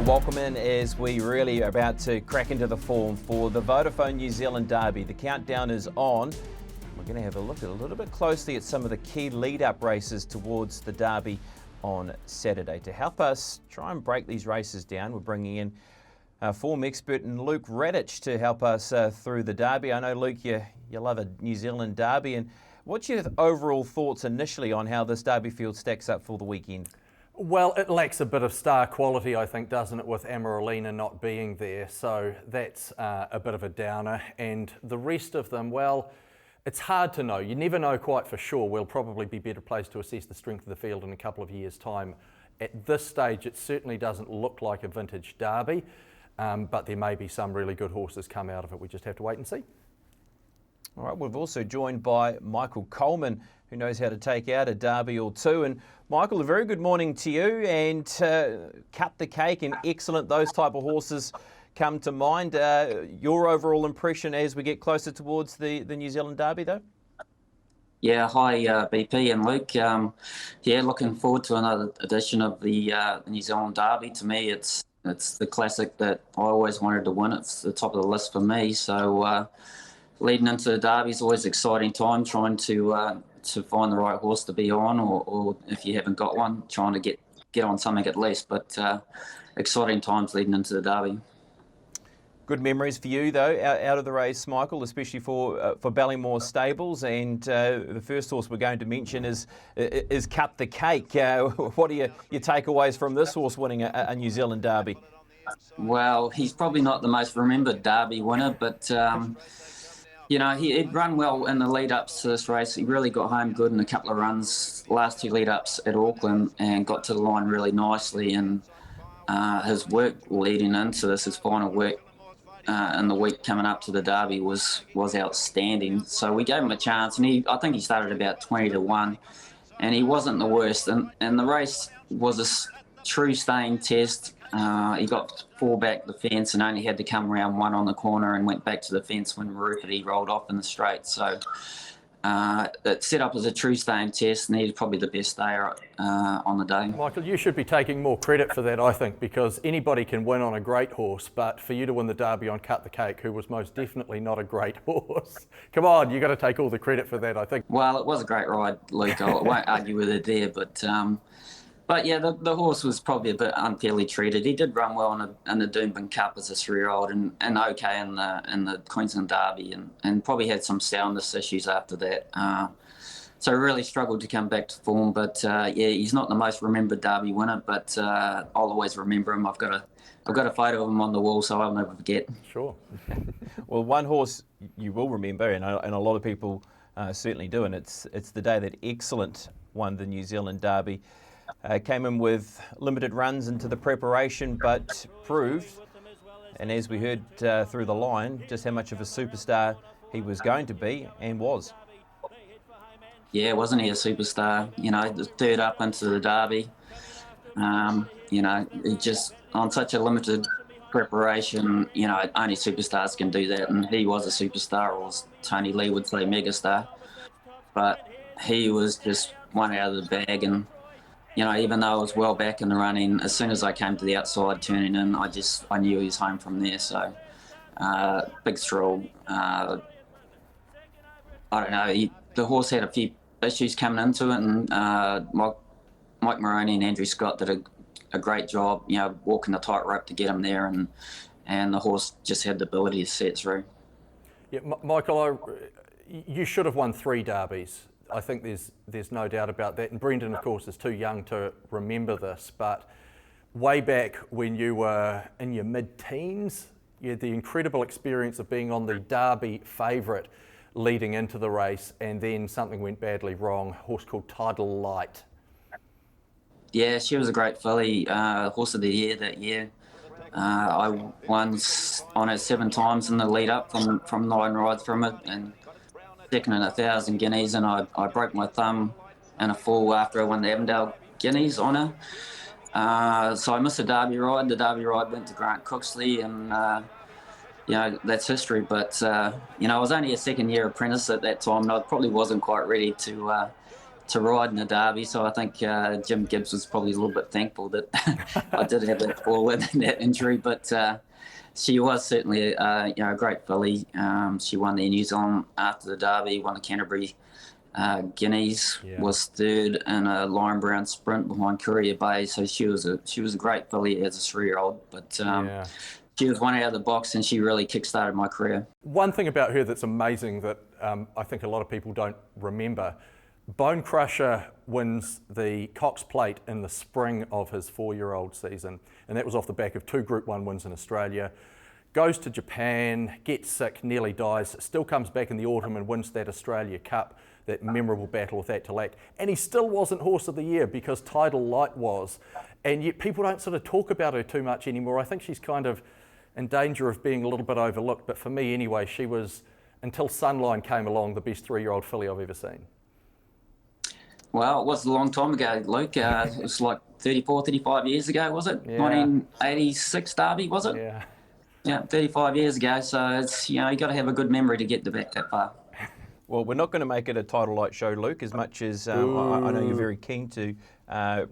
Welcome in as we really are about to crack into the form for the Vodafone New Zealand Derby. The countdown is on. We're going to have a look at a little bit closely at some of the key lead-up races towards the Derby on Saturday. To help us try and break these races down, we're bringing in form expert and Luke Radich to help us through the Derby. I know, Luke, you love a New Zealand Derby. And what's your overall thoughts initially on how this Derby field stacks up for the weekend? Well, it lacks a bit of star quality, I think, doesn't it, with Amaralina not being there. So that's a bit of a downer. And the rest of them, well, it's hard to know. You never know quite for sure. We'll probably be better placed to assess the strength of the field in a couple of years' time. At this stage, it certainly doesn't look like a vintage Derby, but there may be some really good horses come out of it. We just have to wait and see. All right, we've also joined by Michael Coleman, who knows how to take out a Derby or two. And Michael, a very good morning to you, and cut the cake and excellent, those type of horses come to mind. Your overall impression as we get closer towards the New Zealand Derby, though? Yeah, hi BP and Luke. Yeah, looking forward to another edition of the New Zealand Derby. To me, it's the classic that I always wanted to win. It's the top of the list for me. So leading into the Derby is always an exciting time, trying to find the right horse to be on, or if you haven't got one, trying to get on something at least. But exciting times leading into the Derby. Good memories for you, though, out of the race, Michael, especially for Ballymore Stables. And the first horse we're going to mention is Cut the Cake. What are your takeaways from this horse winning a New Zealand Derby? Well, he's probably not the most remembered Derby winner, but you know, he'd run well in the lead-ups to this race. He really got home good in a couple of runs, last two lead-ups at Auckland, and got to the line really nicely. And his work leading into this, his final work in the week coming up to the Derby was outstanding. So we gave him a chance, and I think he started about 20-1, and he wasn't the worst. And the race was a true staying test. He got 4 back the fence and only had to come around 1 on the corner and went back to the fence when Rupert rolled off in the straight. So it set up as a true staying test, and he's probably the best stayer on the day. Michael, you should be taking more credit for that, I think, because anybody can win on a great horse, but for you to win the Derby on Cut the Cake, who was most definitely not a great horse, come on, you've got to take all the credit for that, I think. Well, it was a great ride, Luke. I won't argue with it there, but yeah, the horse was probably a bit unfairly treated. He did run well in the Doomben Cup as a 3-year-old, and okay in the Queensland Derby, and probably had some soundness issues after that. So really struggled to come back to form. But yeah, he's not the most remembered Derby winner, but I'll always remember him. I've got a photo of him on the wall, so I'll never forget. Sure. Well, one horse you will remember, and a lot of people certainly do, and it's the day that Excellent won the New Zealand Derby. Came in with limited runs into the preparation, but proved, and as we heard through the line, just how much of a superstar he was going to be and was. Yeah, wasn't he a superstar? You know, the third up into the Derby. You know, he just on such a limited preparation. You know, only superstars can do that, and he was a superstar, or as Tony Lee would say, megastar. But he was just one out of the bag, and you know, even though I was well back in the running, as soon as I came to the outside turning in, I knew he was home from there. So big thrill. I don't know. The horse had a few issues coming into it, and Mike Moroney and Andrew Scott did a great job, you know, walking the tightrope to get him there, and the horse just had the ability to see it through. Yeah, Michael, you should have won 3 Derbies. I think there's no doubt about that. And Brendan, of course, is too young to remember this, but way back when you were in your mid-teens, you had the incredible experience of being on the Derby favourite leading into the race, and then something went badly wrong. A horse called Tidal Light. Yeah, she was a great filly, horse of the year that year. I won on her 7 times in the lead up from 9 rides from it, and second in 1,000 guineas, and I broke my thumb in a fall after I won the Avondale Guineas on her. So I missed the Derby ride. The Derby ride went to Grant Cooksley, and you know, that's history. But you know, I was only a second-year apprentice at that time, and I probably wasn't quite ready to to ride in the Derby. So I think Jim Gibbs was probably a little bit thankful that I did have that fall in that injury. But she was certainly a great filly. She won the New Zealand after the Derby, won the Canterbury Guineas, was third in a Lion Brown sprint behind Courier Bay. So she was a great filly as a 3-year-old. But she was one out of the box, and she really kick-started my career. One thing about her that's amazing that I think a lot of people don't remember, Bone Crusher wins the Cox Plate in the spring of his 4-year-old season, and that was off the back of 2 Group 1 wins in Australia. Goes to Japan, gets sick, nearly dies, still comes back in the autumn and wins that Australia Cup, that memorable battle with Tidal Light. And he still wasn't Horse of the Year because Tidal Light was. And yet people don't sort of talk about her too much anymore. I think she's kind of in danger of being a little bit overlooked. But for me anyway, she was, until Sunline came along, the best 3-year-old filly I've ever seen. Well, it was a long time ago, Luke. It was like 34, 35 years ago, was it? Yeah. 1986 Derby, was it? Yeah. Yeah, 35 years ago. So it's, you got to have a good memory to get back that far. Well, we're not going to make it a Tidal Light show, Luke, as much as I know you're very keen to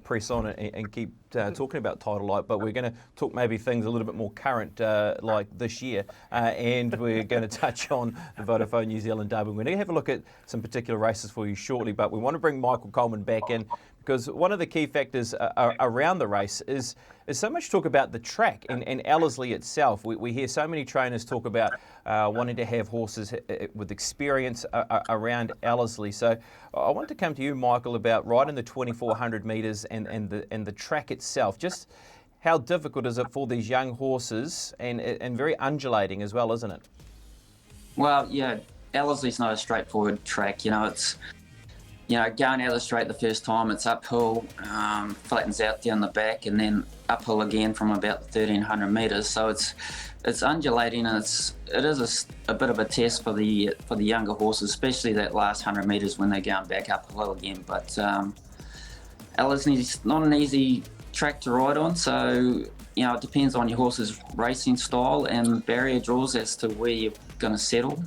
press on and keep talking about Tidal Light, but we're going to talk maybe things a little bit more current like this year, and we're going to touch on the Vodafone New Zealand Derby. We're going to have a look at some particular races for you shortly, but we want to bring Michael Coleman back in because one of the key factors around the race is so much talk about the track and Ellerslie itself. We hear so many trainers talk about wanting to have horses with experience around Ellerslie. So I want to come to you, Michael, about riding the 2400 metres and the track itself. Just how difficult is it for these young horses and very undulating as well, isn't it? Well, yeah, Ellerslie's not a straightforward track. It's going out of the straight the first time, it's uphill, flattens out down the back, and then uphill again from about 1300 metres. So it's undulating, and it is a bit of a test for the younger horses, especially that last 100 metres when they're going back uphill again. But Ellerslie's not an easy track to ride on, so it depends on your horse's racing style and barrier draws as to where you're going to settle.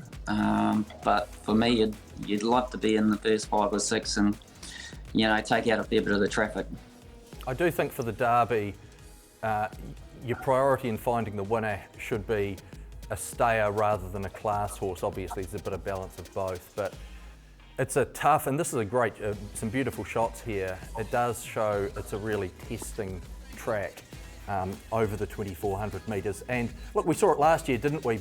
But for me, you'd love to be in the first 5 or 6 and take out a fair bit of the traffic. I do think for the Derby, your priority in finding the winner should be a stayer rather than a class horse. Obviously, there's a bit of balance of both, but it's a tough, and this is a great, some beautiful shots here. It does show it's a really testing track over the 2400 metres. And look, we saw it last year, didn't we,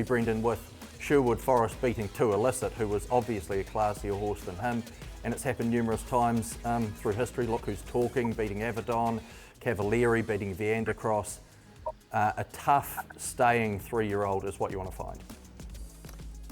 Brendan, with Sherwood Forest beating Too Illicit, who was obviously a classier horse than him. And it's happened numerous times through history. Look Who's Talking, beating Avedon, Cavalieri beating Viandacross. A tough, staying 3-year-old is what you want to find.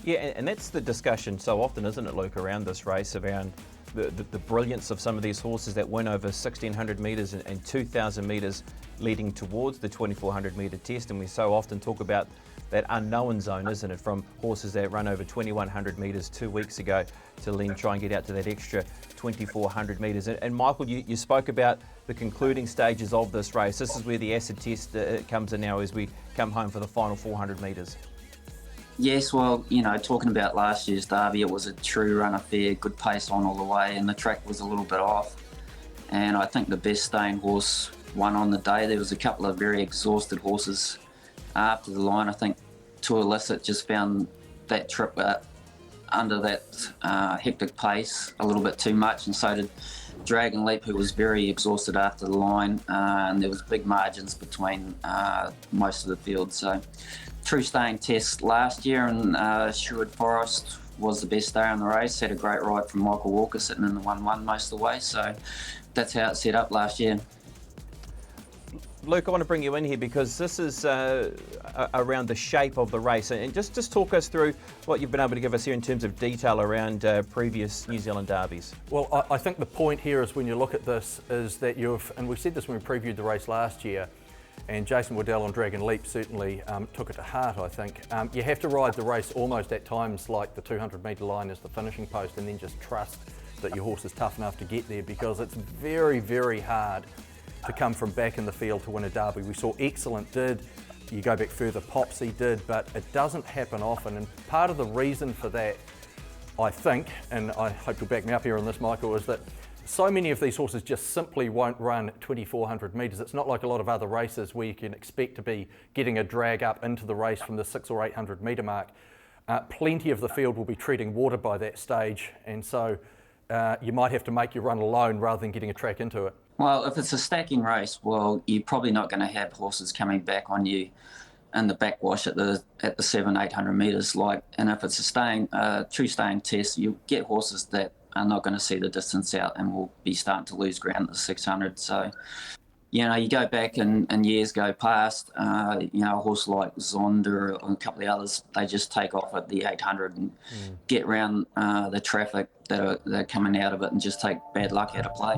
Yeah, and that's the discussion so often, isn't it, Luke, around this race, around the brilliance of some of these horses that win over 1,600 metres and 2,000 metres leading towards the 2,400 metre test. And we so often talk about that unknown zone, isn't it, from horses that run over 2,100 metres 2 weeks ago to then try and get out to that extra 2,400 metres. And Michael, you spoke about the concluding stages of this race. This is where the acid test comes in now as we come home for the final 400 metres. Yes, well, talking about last year's Derby, it was a true run affair, good pace on all the way, and the track was a little bit off. And I think the best staying horse won on the day. There was a couple of very exhausted horses after the line. I think Too Illicit just found that trip under that hectic pace a little bit too much, and so did Dragon Leap, who was very exhausted after the line, and there was big margins between most of the field. So true staying test last year, and Sherwood Forest was the best stayer in the race. Had a great ride from Michael Walker, sitting in the 1-1 most of the way. So that's how it set up last year. Luke, I want to bring you in here because this is around the shape of the race, and just talk us through what you've been able to give us here in terms of detail around previous New Zealand derbies. Well, I think the point here is when you look at this is that and we said this when we previewed the race last year, and Jason Waddell on Dragon Leap certainly took it to heart, I think. You have to ride the race almost at times like the 200 metre line as the finishing post, and then just trust that your horse is tough enough to get there, because it's very, very hard to come from back in the field to win a derby. We saw Excellent did, you go back further, Popsy did, but it doesn't happen often. And part of the reason for that I think, and I hope you'll back me up here on this, Michael, is that so many of these horses just simply won't run 2,400 metres. It's not like a lot of other races where you can expect to be getting a drag up into the race from the 600 or 800 metre mark. Plenty of the field will be treading water by that stage, and so you might have to make your run alone rather than getting a track into it. Well, if it's a stacking race, well, you're probably not going to have horses coming back on you in the backwash at the 700-800 metres. And if it's a true staying test, you get horses that are not going to see the distance out and will be starting to lose ground at the 600. So, you go back and years go past, a horse like Zonda or a couple of others, they just take off at the 800 and get around the traffic that are coming out of it and just take bad luck out of play.